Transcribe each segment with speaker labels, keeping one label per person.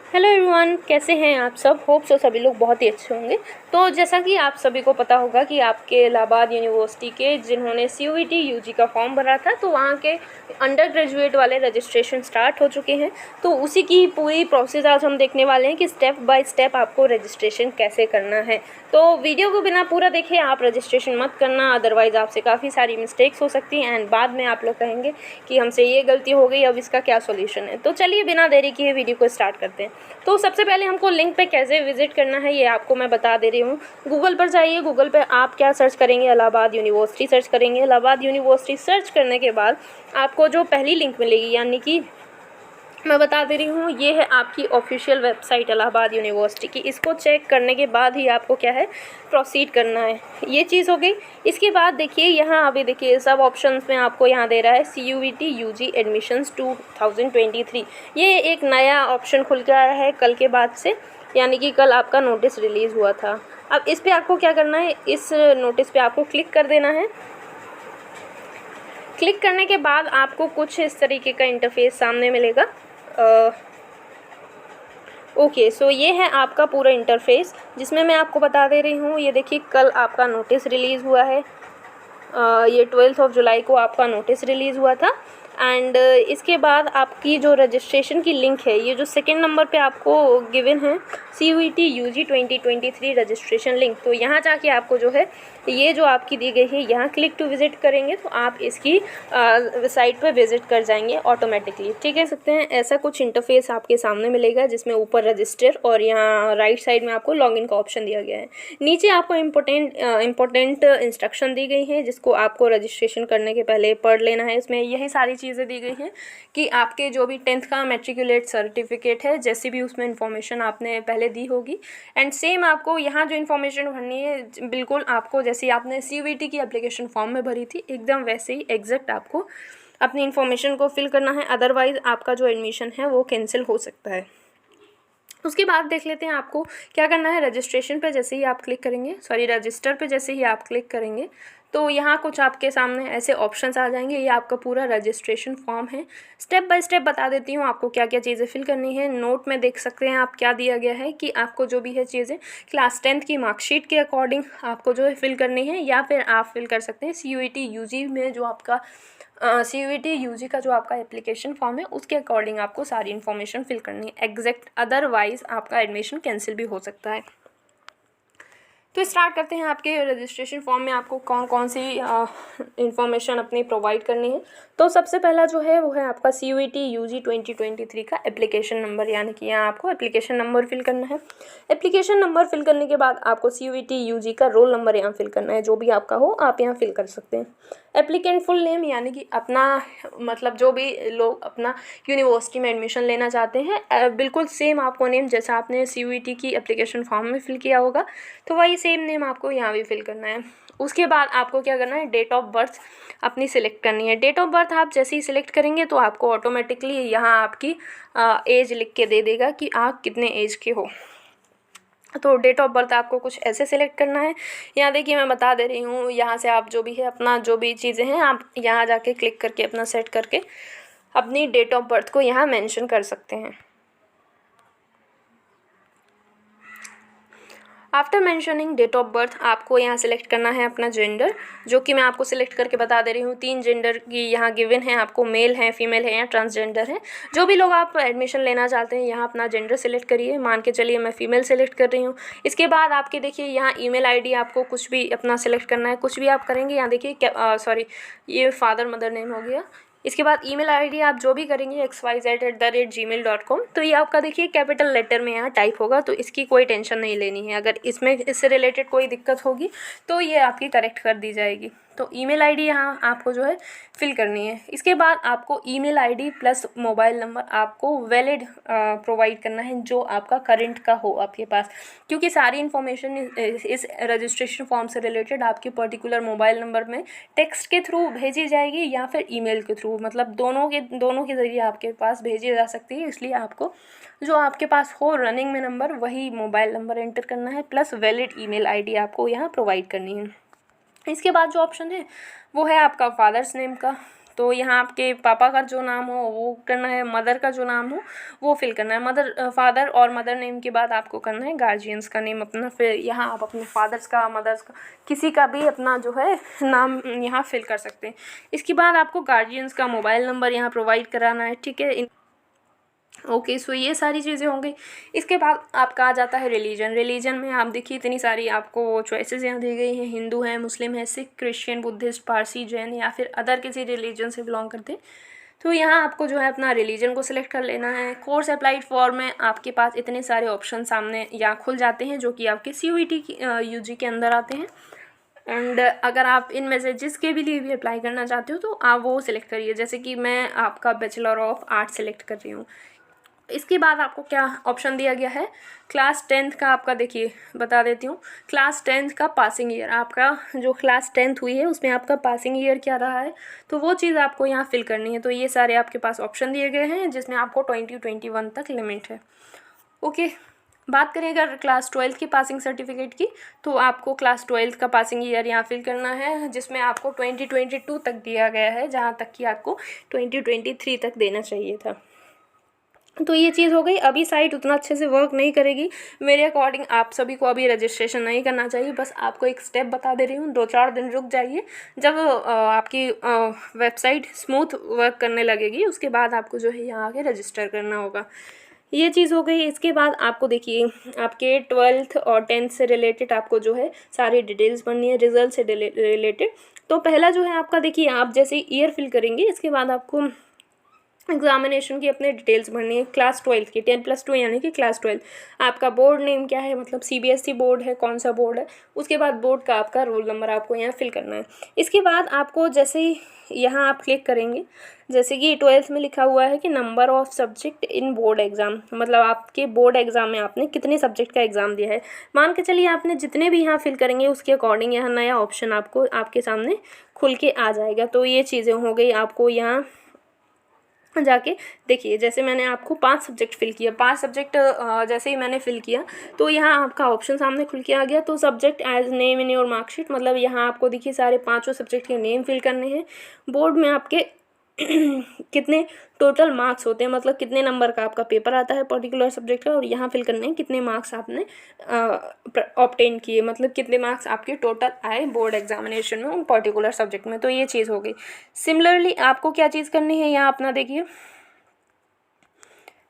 Speaker 1: Hello everyone, कैसे हैं आप सब। होप सो सभी लोग बहुत ही अच्छे होंगे। तो जैसा कि आप सभी को पता होगा कि आपके इलाहाबाद यूनिवर्सिटी के जिन्होंने CUET UG का फॉर्म भरा था, तो वहाँ के अंडर ग्रेजुएट वाले रजिस्ट्रेशन स्टार्ट हो चुके हैं। तो उसी की पूरी प्रोसेस आज हम देखने वाले हैं कि स्टेप बाय स्टेप आपको रजिस्ट्रेशन कैसे करना है। तो वीडियो को बिना पूरा देखे आप रजिस्ट्रेशन मत करना, अदरवाइज़ आपसे काफ़ी सारी मिस्टेक्स हो सकती हैं एंड बाद में आप लोग कहेंगे कि हमसे ये गलती हो गई, अब इसका क्या सॉल्यूशन है। तो चलिए बिना देरी किए वीडियो को स्टार्ट करते हैं। तो सबसे पहले हमको लिंक पे कैसे विजिट करना है ये आपको मैं बता दे रही हूँ। गूगल पर जाइए, गूगल पे आप क्या सर्च करेंगे, इलाहाबाद यूनिवर्सिटी सर्च करेंगे। इलाहाबाद यूनिवर्सिटी सर्च करने के बाद आपको जो पहली लिंक मिलेगी, यानी कि मैं बता दे रही हूँ, ये है आपकी ऑफिशियल वेबसाइट इलाहाबाद यूनिवर्सिटी की। इसको चेक करने के बाद ही आपको क्या है, प्रोसीड करना है। ये चीज़ हो गई। इसके बाद देखिए यहाँ अभी देखिए सब ऑप्शंस में आपको यहाँ दे रहा है CUET UG एडमिशन्स 2023। ये एक नया ऑप्शन खुल के आया है कल के बाद से, यानी कि कल आपका नोटिस रिलीज़ हुआ था। अब इस पर आपको क्या करना है, इस नोटिस पे आपको क्लिक कर देना है। क्लिक करने के बाद आपको कुछ इस तरीके का इंटरफेस सामने मिलेगा। ओके, सो ये है आपका पूरा इंटरफेस, जिसमें मैं आपको बता दे रही हूँ। ये देखिए कल आपका नोटिस रिलीज़ हुआ है। ये 12 जुलाई को आपका नोटिस रिलीज़ हुआ था। एंड इसके बाद आपकी जो रजिस्ट्रेशन की लिंक है, ये जो सेकेंड नंबर पे आपको गिवन है CUET UG 2023 रजिस्ट्रेशन लिंक, तो यहाँ जाके आपको जो है ये जो आपकी दी गई है, यहाँ क्लिक टू विज़िट करेंगे तो आप इसकी साइट पे विज़िट कर जाएंगे ऑटोमेटिकली। ठीक है, सकते हैं ऐसा कुछ इंटरफेस आपके सामने मिलेगा, जिसमें ऊपर रजिस्टर और यहाँ राइट साइड में आपको लॉगिन का ऑप्शन दिया गया है। नीचे आपको इम्पोर्टेंट इंस्ट्रक्शन दी गई है, जिसको आपको रजिस्ट्रेशन करने के पहले पढ़ लेना है। इसमें यही सारी चीज़ें दी गई हैं कि आपके जो भी 10th का मैट्रिकुलेट सर्टिफिकेट है, जैसी भी उसमें इन्फॉर्मेशन आपने पहले दी होगी, एंड सेम आपको यहाँ जो इन्फॉर्मेशन भरनी है, बिल्कुल आपको जैसे आपने CUET की एप्लीकेशन फॉर्म में भरी थी, एकदम वैसे ही एग्जैक्ट आपको अपनी इन्फॉर्मेशन को फिल करना है। अदरवाइज़ आपका जो एडमिशन है वो कैंसिल हो सकता है। उसके बाद देख लेते हैं आपको क्या करना है। रजिस्ट्रेशन पे जैसे ही आप क्लिक करेंगे, रजिस्टर पे जैसे ही आप क्लिक करेंगे, तो यहाँ कुछ आपके सामने ऐसे ऑप्शंस आ जाएंगे। ये आपका पूरा रजिस्ट्रेशन फॉर्म है। स्टेप बाय स्टेप बता देती हूँ आपको क्या क्या चीज़ें फिल करनी है। नोट में देख सकते हैं आप क्या दिया गया है कि आपको जो भी है चीज़ें क्लास 10th की मार्कशीट के अकॉर्डिंग आपको जो है फिल करनी है, या फिर आप फिल कर सकते हैं CUET UG में जो आपका CUET UG का जो आपका एप्लीकेशन फॉर्म है, उसके अकॉर्डिंग आपको सारी इन्फॉर्मेशन फिल करनी है एग्जैक्ट, अदरवाइज़ आपका एडमिशन कैंसिल भी हो सकता है। तो स्टार्ट करते हैं। आपके रजिस्ट्रेशन फॉर्म में आपको कौन कौन सी इन्फॉर्मेशन अपनी प्रोवाइड करनी है। तो सबसे पहला जो है वो है आपका CUET UG 2023 का एप्लीकेशन नंबर, यानी कि यहाँ आपको एप्लीकेशन नंबर फिल करना है। एप्लीकेशन नंबर फिल करने के बाद आपको CUET UG का रोल नंबर यहाँ फिल करना है, जो भी आपका हो आप यहाँ फिल कर सकते हैं। एप्लीकेंट फुल नेम, यानी कि अपना मतलब जो भी लोग अपना यूनिवर्सिटी में एडमिशन लेना चाहते हैं, बिल्कुल सेम आपको नेम जैसा आपने CUET की एप्लीकेशन फॉर्म में फिल किया होगा, तो वही सेम नेम आपको यहाँ भी फिल करना है। उसके बाद आपको क्या करना है, डेट ऑफ बर्थ अपनी सिलेक्ट करनी है। डेट ऑफ बर्थ आप जैसे ही सिलेक्ट करेंगे तो आपको ऑटोमेटिकली यहाँ आपकी एज लिख के दे देगा कि आप कितने एज के हो। तो डेट ऑफ बर्थ आपको कुछ ऐसे सिलेक्ट करना है। यहाँ देखिए मैं बता दे रही हूँ, यहाँ से आप जो भी है अपना जो भी चीज़ें हैं आप यहाँ जाके क्लिक करके अपना सेट करके अपनी डेट ऑफ बर्थ को यहाँ मेंशन कर सकते हैं। After mentioning date of birth आपको यहाँ सिलेक्ट करना है अपना जेंडर, जो कि मैं आपको सिलेक्ट करके बता दे रही हूँ। 3 जेंडर की यहाँ गिवन है आपको, मेल है, फीमेल है या ट्रांसजेंडर है। जो भी लोग आप एडमिशन लेना चाहते हैं यहाँ अपना जेंडर सिलेक्ट करिए। मान के चलिए मैं फीमेल सेलेक्ट कर रही हूँ। इसके बाद आपके देखिए यहाँ email ID आपको कुछ भी अपना सेलेक्ट करना है, कुछ भी आप करेंगे। यहाँ देखिए ये फादर मदर नेम हो गया। इसके बाद email ID आप जो भी करेंगे xyz@gmail.com, तो ये आपका देखिए कैपिटल लेटर में यहाँ टाइप होगा, तो इसकी कोई टेंशन नहीं लेनी है। अगर इससे रिलेटेड कोई दिक्कत होगी तो ये आपकी करेक्ट कर दी जाएगी। तो ईमेल आईडी यहाँ आपको जो है फिल करनी है। इसके बाद आपको email ID plus mobile number आपको वैलिड प्रोवाइड करना है, जो आपका करंट का हो आपके पास, क्योंकि सारी इन्फॉर्मेशन इस रजिस्ट्रेशन फॉर्म से रिलेटेड आपके पर्टिकुलर मोबाइल नंबर में टेक्स्ट के थ्रू भेजी जाएगी या फिर ईमेल के थ्रू, मतलब दोनों के ज़रिए आपके पास भेजी जा सकती है। इसलिए आपको जो आपके पास हो रनिंग में नंबर, वही मोबाइल नंबर एंटर करना है, प्लस वैलिड ईमेल आईडी आपको यहाँ प्रोवाइड करनी है। इसके बाद जो ऑप्शन है वो है आपका फादर्स नेम का। तो यहाँ आपके पापा का जो नाम हो वो करना है, मदर का जो नाम हो वो फिल करना है। मदर, फादर और मदर नेम के बाद आपको करना है गार्जियंस का नेम अपना। फिर यहाँ आप अपने फादर्स का, मदर्स का, किसी का भी अपना जो है नाम यहाँ फिल कर सकते हैं। इसके बाद आपको गार्जियंस का मोबाइल नंबर यहाँ प्रोवाइड कराना है, ठीक है। ओके, सो ये सारी चीज़ें हो गई। इसके बाद आपका आ जाता है रिलीजन। रिलीजन में आप देखिए इतनी सारी आपको चॉइसेस यहाँ दी गई हैं। हिंदू है, मुस्लिम है, सिख, क्रिश्चियन, बुद्धिस्ट, पारसी, जैन या फिर अदर किसी रिलीजन से बिलोंग करते हैं। तो यहाँ आपको जो है अपना रिलीजन को सिलेक्ट कर लेना है। कोर्स अप्लाइड फॉर में आपके पास इतने सारे ऑप्शन सामने यहाँ खुल जाते हैं जो कि आपके CUET UG के अंदर आते हैं। एंड अगर आप इनमें से जिसके भी लिए भी अप्लाई करना चाहते हो तो आप वो सिलेक्ट करिए। जैसे कि मैं आपका बैचलर ऑफ आर्ट सेलेक्ट कर रही हूँ। इसके बाद आपको क्या ऑप्शन दिया गया है, क्लास 10th का आपका देखिए बता देती हूँ। क्लास 10th का पासिंग ईयर, आपका जो क्लास 10th हुई है उसमें आपका पासिंग ईयर क्या रहा है, तो वो चीज़ आपको यहाँ फिल करनी है। तो ये सारे आपके पास ऑप्शन दिए गए हैं जिसमें आपको 2021 तक लिमिट है। ओके, बात करें अगर क्लास 12th की पासिंग सर्टिफिकेट की, तो आपको क्लास 12th का पासिंग ईयर यहाँ फिल करना है जिसमें आपको 2022 तक दिया गया है, जहाँ तक कि आपको 2023 तक देना चाहिए था। तो ये चीज़ हो गई। अभी साइट उतना अच्छे से वर्क नहीं करेगी मेरे अकॉर्डिंग। आप सभी को अभी रजिस्ट्रेशन नहीं करना चाहिए। बस आपको एक स्टेप बता दे रही हूँ, 2-4 दिन रुक जाइए। जब आपकी वेबसाइट स्मूथ वर्क करने लगेगी उसके बाद आपको जो है यहाँ आके रजिस्टर करना होगा। ये चीज़ हो गई। इसके बाद आपको देखिए आपके 12th और 10th से रिलेटेड आपको जो है सारी डिटेल्स भरनी है, रिजल्ट से रिलेटेड। तो पहला जो है आपका देखिए, आप जैसे ईयर फिल करेंगे इसके बाद आपको एग्जामिनेशन की अपने डिटेल्स भरनी है। क्लास 12th की 10+2 यानी कि क्लास 12 आपका बोर्ड नेम क्या है, मतलब CBSE बोर्ड है, कौन सा बोर्ड है। उसके बाद बोर्ड का आपका रोल नंबर आपको यहाँ फिल करना है। इसके बाद आपको जैसे ही यहाँ आप क्लिक करेंगे, जैसे कि 12th में लिखा हुआ है कि number of subject in board exam, मतलब आपके बोर्ड एग्ज़ाम में आपने कितने सब्जेक्ट का एग्ज़ाम दिया है। मान के चलिए आपने जितने भी यहाँ फिल करेंगे उसके अकॉर्डिंग यहाँ नया ऑप्शन आपको आपके सामने खुल के आ जाएगा। तो ये चीज़ें हो गई। आपको यहाँ जाके देखिए, जैसे मैंने आपको 5 सब्जेक्ट फिल किया, 5 सब्जेक्ट जैसे ही मैंने फिल किया तो यहाँ आपका ऑप्शन सामने खुल के आ गया। तो subject as name in your marksheet, मतलब यहाँ आपको देखिए सारे 5 सब्जेक्ट के नेम फिल करने हैं। बोर्ड में आपके कितने टोटल मार्क्स होते हैं, मतलब कितने नंबर का आपका पेपर आता है पर्टिकुलर सब्जेक्ट का, और यहाँ फिल करने हैं कितने मार्क्स आपने ऑब्टेन किए, मतलब कितने मार्क्स आपके टोटल आए बोर्ड एग्जामिनेशन में उन पर्टिकुलर सब्जेक्ट में। तो ये चीज़ हो गई। सिमिलरली आपको क्या चीज़ करनी है यहाँ अपना देखिए,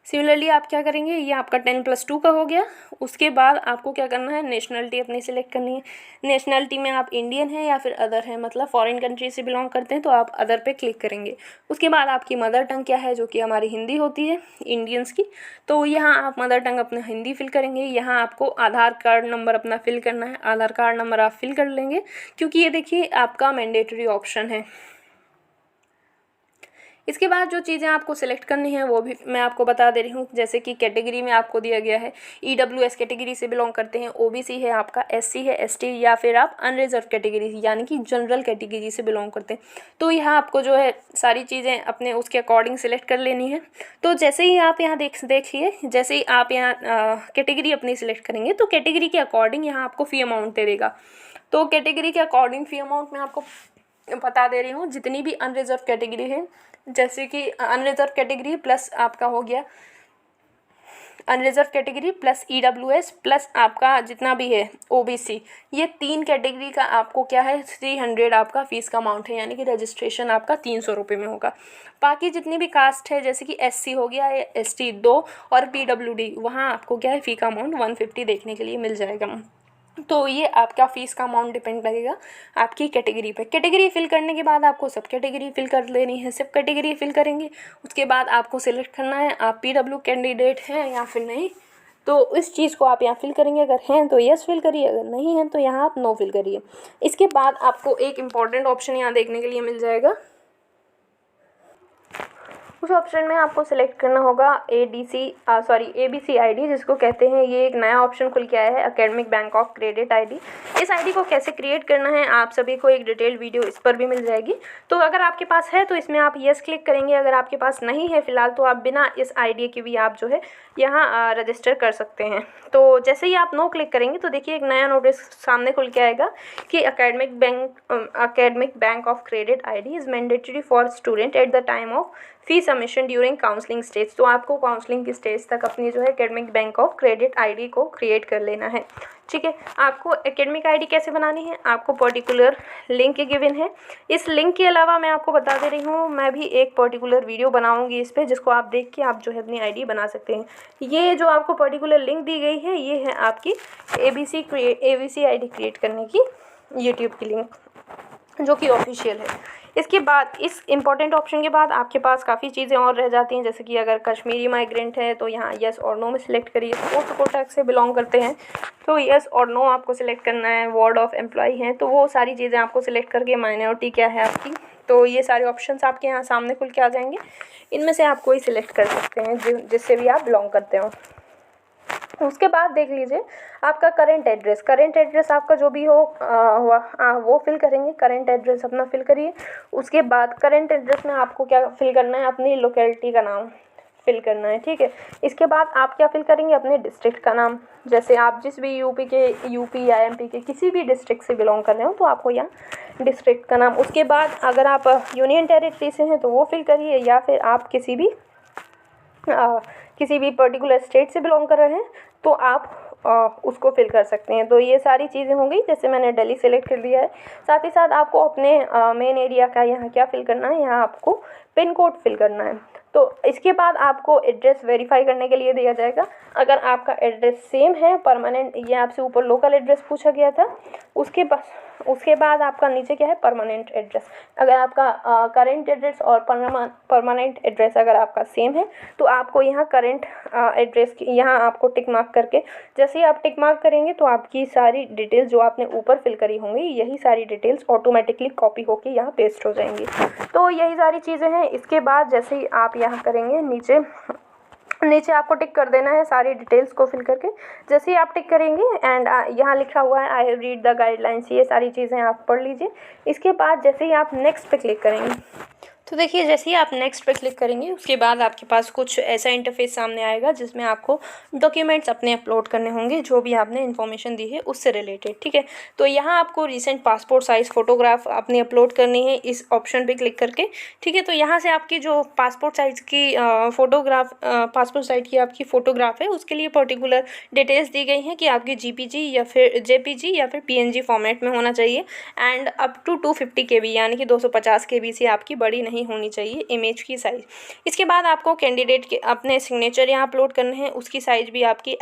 Speaker 1: सिमिलरली आप क्या करेंगे, ये आपका 10+2 का हो गया। उसके बाद आपको क्या करना है, नेशनलिटी अपनी सिलेक्ट करनी है। नेशनलिटी में आप इंडियन हैं या फिर अदर हैं, मतलब फॉरेन कंट्री से बिलोंग करते हैं तो आप अदर पे क्लिक करेंगे। उसके बाद आपकी मदर टंग क्या है, जो कि हमारी हिंदी होती है इंडियंस की, तो यहाँ आप मदर टंग अपना हिंदी फिल करेंगे। यहाँ आपको आधार कार्ड नंबर अपना फिल करना है, आधार कार्ड नंबर आप फिल कर लेंगे क्योंकि ये देखिए आपका मैंडेटरी ऑप्शन है। इसके बाद जो चीज़ें आपको सिलेक्ट करनी है वो भी मैं आपको बता दे रही हूँ। जैसे कि कैटेगरी में आपको दिया गया है EWS कैटेगरी से बिलोंग करते हैं, OBC है आपका, SC है, ST, या फिर आप अनरिजर्व कैटेगरी यानी कि जनरल कैटेगरी से बिलोंग करते हैं। तो यहाँ आपको जो है सारी चीज़ें अपने उसके अकॉर्डिंग सिलेक्ट कर लेनी है। तो जैसे ही आप यहाँ देखिए, जैसे ही आप यहाँ कैटेगरी अपनी सिलेक्ट करेंगे तो कैटेगरी के अकॉर्डिंग यहाँ आपको फ़ी अमाउंट दे देगा। तो कैटेगरी के अकॉर्डिंग फ़ी अमाउंट मैं आपको बता दे रही हूँ। जितनी भी अनरिजर्व कैटेगरी है, जैसे कि अनरिजर्व कैटेगरी प्लस आपका हो गया unreserved category plus EWS plus आपका जितना भी है OBC, ये 3 कैटेगरी का आपको क्या है 300 आपका फ़ीस का अमाउंट है, यानी कि रजिस्ट्रेशन आपका 300 रुपये में होगा। बाकी जितनी भी कास्ट है जैसे कि SC हो गया या ST 2 और PWD, वहाँ आपको क्या है फ़ी का अमाउंट 150 देखने के लिए मिल जाएगा। तो ये आपका फ़ीस का अमाउंट डिपेंड करेगा आपकी कैटेगरी पे। कैटेगरी फिल करने के बाद आपको सब कैटेगरी फिल कर लेनी है। सब कैटेगरी फिल करेंगे उसके बाद आपको सिलेक्ट करना है आप PW कैंडिडेट हैं या फिर नहीं। तो इस चीज़ को आप यहाँ फिल करेंगे, अगर हैं तो यस फिल करिए, अगर नहीं हैं तो यहाँ आप नो फिल करिए। इसके बाद आपको एक इम्पॉर्टेंट ऑप्शन यहाँ देखने के लिए मिल जाएगा, उस ऑप्शन में आपको सिलेक्ट करना होगा ABC ID, जिसको कहते हैं, ये एक नया ऑप्शन खुल के आया है, academic bank of credit ID। इस ID को कैसे क्रिएट करना है आप सभी को एक डिटेल वीडियो इस पर भी मिल जाएगी। तो अगर आपके पास है तो इसमें आप येस क्लिक करेंगे, अगर आपके पास नहीं है फिलहाल तो आप बिना इस ID के भी आप जो है यहाँ रजिस्टर कर सकते हैं। तो जैसे ही आप नो क्लिक करेंगे तो देखिए एक नया नोटिस सामने खुल के आएगा कि academic bank of credit ID is mandatory for student at the time of fee submission during counselling stage. तो आपको काउंसलिंग की स्टेज तक अपनी जो है academic bank of credit ID को क्रिएट कर लेना है। ठीक है, आपको एकेडमिक ID कैसे बनानी है, आपको पर्टिकुलर लिंक गिवन है। इस लिंक के अलावा मैं आपको बता दे रही हूँ, मैं भी एक पर्टिकुलर वीडियो बनाऊंगी इस पर, जिसको आप देख के आप जो है अपनी ID बना सकते हैं। ये जो आपको पर्टिकुलर लिंक दी गई है ये है आपकी ABC ID क्रिएट करने की यूट्यूब की लिंक, जो कि ऑफिशियल है। इसके बाद इस इम्पॉर्टेंट ऑप्शन के बाद आपके पास काफ़ी चीज़ें और रह जाती हैं, जैसे कि अगर कश्मीरी माइग्रेंट है तो यहाँ येस और नो में सिलेक्ट करिए। स्पोर्ट्स कोटा से बिलोंग करते हैं तो येस और नो आपको सिलेक्ट करना है। वार्ड ऑफ एम्प्लॉय हैं तो वो सारी चीज़ें आपको सिलेक्ट करके, माइनॉरिटी क्या है आपकी, तो ये सारे ऑप्शंस आपके यहाँ सामने खुल के आ जाएंगे। इनमें से आप कोई सिलेक्ट कर सकते हैं जिससे भी आप बिलोंग करते हो। उसके बाद देख लीजिए आपका करेंट एड्रेस आपका जो भी हो वो फिल करेंगे। करेंट एड्रेस अपना फिल करिए। उसके बाद करेंट एड्रेस में आपको क्या फिल करना है, अपनी लोकेलिटी का नाम फिल करना है। ठीक है, इसके बाद आप क्या फिल करेंगे, अपने डिस्ट्रिक्ट का नाम। जैसे आप जिस भी यूपी या MP के किसी भी डिस्ट्रिक्ट से बिलोंग कर रहे हो तो आपको यहाँ डिस्ट्रिक्ट का नाम। उसके बाद अगर आप यूनियन टेरिटरी से हैं तो वो फिल करिए, या फिर आप किसी भी पर्टिकुलर स्टेट से बिलोंग कर रहे हैं तो आप उसको फिल कर सकते हैं। तो ये सारी चीज़ें हो गई, जैसे मैंने दिल्ली सेलेक्ट कर लिया है। साथ ही साथ आपको अपने मेन एरिया का यहाँ क्या फिल करना है, यहाँ आपको पिन कोड फिल करना है। तो इसके बाद आपको एड्रेस वेरीफाई करने के लिए दिया जाएगा। अगर आपका एड्रेस सेम है परमानेंट, ये आपसे ऊपर लोकल एड्रेस पूछा गया था, उसके बाद आपका नीचे क्या है, परमानेंट एड्रेस। अगर आपका करेंट एड्रेस और परमानेंट एड्रेस अगर आपका सेम है तो आपको यहाँ करेंट एड्रेस यहाँ आपको टिक मार्क करके, जैसे ही आप टिक मार्क करेंगे तो आपकी सारी डिटेल्स जो आपने ऊपर फिल करी होंगी, यही सारी डिटेल्स ऑटोमेटिकली कॉपी होकर यहाँ पेस्ट हो जाएंगी। तो यही सारी चीज़ें हैं। इसके बाद जैसे ही आप यहाँ करेंगे, नीचे आपको टिक कर देना है सारी डिटेल्स को फिल करके। जैसे ही आप टिक करेंगे एंड यहाँ लिखा हुआ है आई रीड द गाइडलाइंस, ये सारी चीज़ें आप पढ़ लीजिए। इसके बाद जैसे ही आप नेक्स्ट पे क्लिक करेंगे तो देखिए जैसे ही आप नेक्स्ट पे क्लिक करेंगे उसके बाद आपके पास कुछ ऐसा इंटरफेस सामने आएगा जिसमें आपको डॉक्यूमेंट्स अपने अपलोड करने होंगे, जो भी आपने इन्फॉर्मेशन दी है उससे रिलेटेड। ठीक है, तो यहाँ आपको रिसेंट पासपोर्ट साइज़ फ़ोटोग्राफ अपनी अपलोड करनी है इस ऑप्शन पे क्लिक करके। ठीक है, तो यहाँ से आपकी जो पासपोर्ट साइज़ की पासपोर्ट साइज की आपकी फ़ोटोग्राफ है उसके लिए पर्टिकुलर डिटेल्स दी गई हैं कि आपकी JPG या फिर PNG फॉर्मेट में होना चाहिए एंड अप टू 250 KB यानी कि 250 KB से आपकी बड़ी नहीं होनी चाहिए इमेज की साइज़। इसके बाद आपको कैंडिडेट के अपने सिग्नेचर यहाँ अपलोड करने हैं, उसकी साइज़ भी आपकी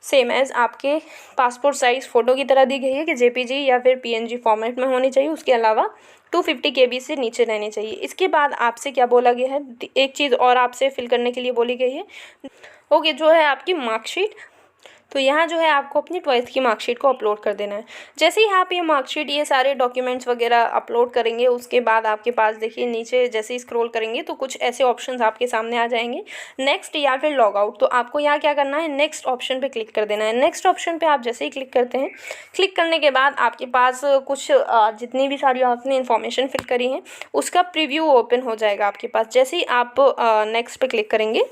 Speaker 1: सेम एज़ आपके पासपोर्ट साइज़ फ़ोटो की तरह दी गई है कि JPG या फिर PNG फॉर्मेट में होनी चाहिए। उसके अलावा 250 KB से नीचे रहनी चाहिए। इसके बाद आपसे क्या बोला गया है, एक चीज़ और आपसे फिल करने के लिए बोली गई है, ओके, जो है आपकी मार्कशीट। तो यहाँ जो है आपको अपनी 12th की मार्कशीट को अपलोड कर देना है। जैसे ही आप ये मार्कशीट, ये सारे डॉक्यूमेंट्स वगैरह अपलोड करेंगे उसके बाद आपके पास देखिए नीचे जैसे ही स्क्रॉल करेंगे तो कुछ ऐसे ऑप्शंस आपके सामने आ जाएंगे, नेक्स्ट या फिर लॉग आउट। तो आपको यहाँ क्या करना है, नेक्स्ट ऑप्शन पे क्लिक कर देना है। नेक्स्ट ऑप्शन पे आप जैसे ही क्लिक करते हैं, क्लिक करने के बाद आपके पास कुछ जितनी भी सारी आपने इन्फॉर्मेशन फिल करी है उसका प्रीव्यू ओपन हो जाएगा आपके पास। जैसे ही आप नेक्स्ट पे क्लिक करेंगे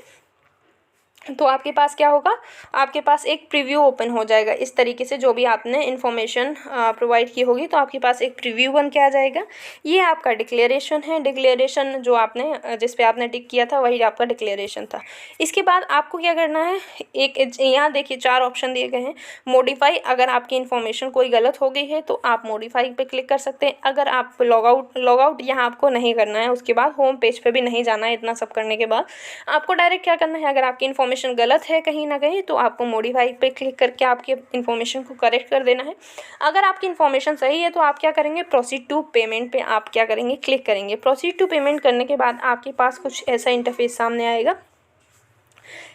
Speaker 1: तो आपके पास क्या होगा, आपके पास एक प्रीव्यू ओपन हो जाएगा। इस तरीके से जो भी आपने इन्फॉर्मेशन प्रोवाइड की होगी तो आपके पास एक प्रीव्यू बन के आ जाएगा। ये आपका डिक्लेरेशन है। डिक्लेरेशन जो आपने जिस पे आपने टिक किया था वही आपका डिक्लेरेशन था। इसके बाद आपको क्या करना है, एक यहाँ देखिए 4 ऑप्शन दिए गए हैं। मॉडिफाई, अगर आपकी इन्फॉर्मेशन कोई गलत हो गई है तो आप मॉडिफाई पे क्लिक कर सकते हैं। अगर आप लॉग आउट यहाँ आपको नहीं करना है, उसके बाद होम पेज पे भी नहीं जाना है। इतना सब करने के बाद आपको डायरेक्ट क्या करना है, अगर आपकी इन्फॉर्मेशन गलत है कहीं ना कहीं तो आपको मॉडिफाई पे क्लिक करके आपके इन्फॉर्मेशन को करेक्ट कर देना है। अगर आपकी इन्फॉर्मेशन सही है तो आप क्या करेंगे, प्रोसीड टू पेमेंट पे आप क्या करेंगे, क्लिक करेंगे। प्रोसीड टू पेमेंट करने के बाद आपके पास कुछ ऐसा इंटरफेस सामने आएगा।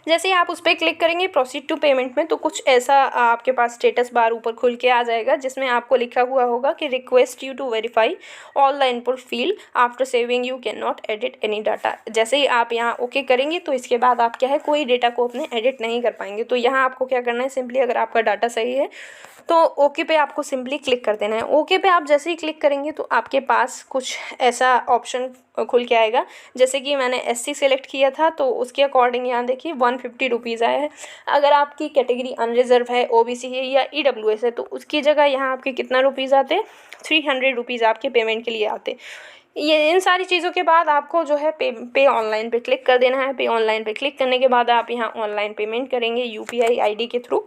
Speaker 1: जैसे ही आप उस पर क्लिक करेंगे प्रोसीड टू पेमेंट में, तो कुछ ऐसा आपके पास स्टेटस बार ऊपर खुल के आ जाएगा जिसमें आपको लिखा हुआ होगा कि request you to verify all the input field after saving you can not edit any data. जैसे ही आप यहाँ ओके करेंगे तो इसके बाद आप क्या है कोई डेटा को अपने एडिट नहीं कर पाएंगे। तो यहाँ आपको क्या करना है, सिंपली अगर आपका डाटा सही है तो ओके पे आपको सिंपली क्लिक कर देना है। ओके पे आप जैसे ही क्लिक करेंगे तो आपके पास कुछ ऐसा ऑप्शन खुल के आएगा। जैसे कि मैंने SC सेलेक्ट किया था तो उसके अकॉर्डिंग यहाँ देखिए 150 रुपीज़ आया है। अगर आपकी कैटेगरी अनरिजर्व है, OBC है या EWS है तो उसकी जगह यहाँ आपके कितना रुपीज़ आते, 300 रुपीज़ आपके पेमेंट के लिए आते। ये इन सारी चीज़ों के बाद आपको जो है पे ऑनलाइन पे क्लिक कर देना है। पे ऑनलाइन पे क्लिक करने के बाद आप यहाँ ऑनलाइन पेमेंट करेंगे UPI ID के थ्रू।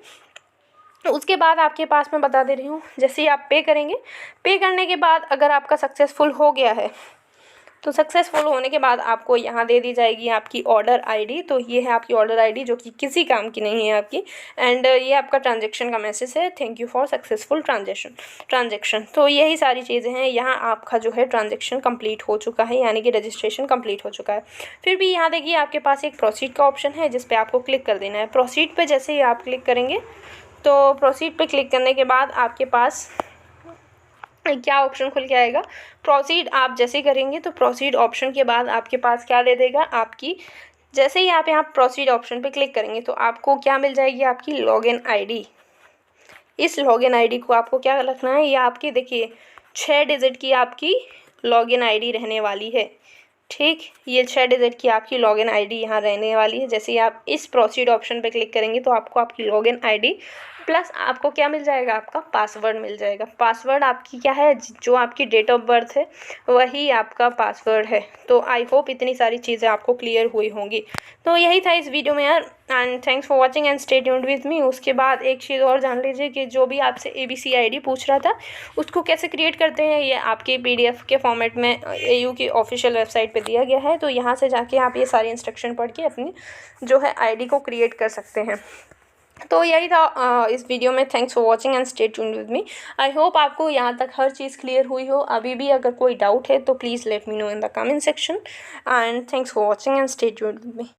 Speaker 1: उसके बाद आपके पास मैं बता दे रही हूँ, जैसे ही आप पे करेंगे, पे करने के बाद अगर आपका सक्सेसफुल हो गया है तो सक्सेसफुल होने के बाद आपको यहाँ दे दी जाएगी आपकी ऑर्डर ID। तो ये है आपकी ऑर्डर ID जो कि किसी काम की नहीं है आपकी। एंड ये आपका ट्रांजैक्शन का मैसेज है, thank you for successful transaction. तो यही सारी चीज़ें हैं। यहाँ आपका जो है ट्रांजैक्शन कंप्लीट हो चुका है, यानी कि रजिस्ट्रेशन कंप्लीट हो चुका है। फिर भी यहाँ देखिए आपके पास एक प्रोसीड का ऑप्शन है जिस पर आपको क्लिक कर देना है। प्रोसीड पर जैसे ही आप क्लिक करेंगे तो प्रोसीड पे क्लिक करने के बाद आपके पास क्या ऑप्शन खुल के आएगा, प्रोसीड आप जैसे करेंगे तो प्रोसीड ऑप्शन के बाद आपके पास क्या दे देगा आपकी, जैसे ही आप यहाँ प्रोसीड ऑप्शन पे क्लिक करेंगे तो आपको क्या मिल जाएगी, आपकी लॉगिन ID। इस लॉगिन ID को आपको क्या रखना है, ये आपकी देखिए 6 डिजिट की आपकी लॉगिन ID रहने वाली है। ठीक, ये 6 डिजिट की आपकी लॉगिन ID यहाँ रहने वाली है। जैसे ही आप इस प्रोसीड ऑप्शन पे क्लिक करेंगे तो आपको आपकी लॉगिन ID प्लस आपको क्या मिल जाएगा, आपका पासवर्ड मिल जाएगा। पासवर्ड आपकी क्या है, जो आपकी डेट ऑफ बर्थ है वही आपका पासवर्ड है। तो आई होप इतनी सारी चीज़ें आपको क्लियर हुई होंगी। तो यही था इस वीडियो में यार, and thanks for watching and stay tuned with me. उसके बाद एक चीज़ और जान लीजिए कि जो भी आपसे ABC ID पूछ रहा था उसको कैसे क्रिएट करते हैं, ये आपके PDF के फॉर्मेट में AU की ऑफिशियल वेबसाइट पे दिया गया है। तो यहाँ से जाके आप ये सारे इंस्ट्रक्शन पढ़ के अपनी जो है ID को क्रिएट कर सकते हैं। तो यही था इस वीडियो में। Thanks for watching and stay tuned with me. I hope आपको यहाँ तक हर चीज़ क्लियर हुई हो। अभी भी अगर कोई डाउट है तो please let me know in the comment section. And thanks for watching and stay tuned with me.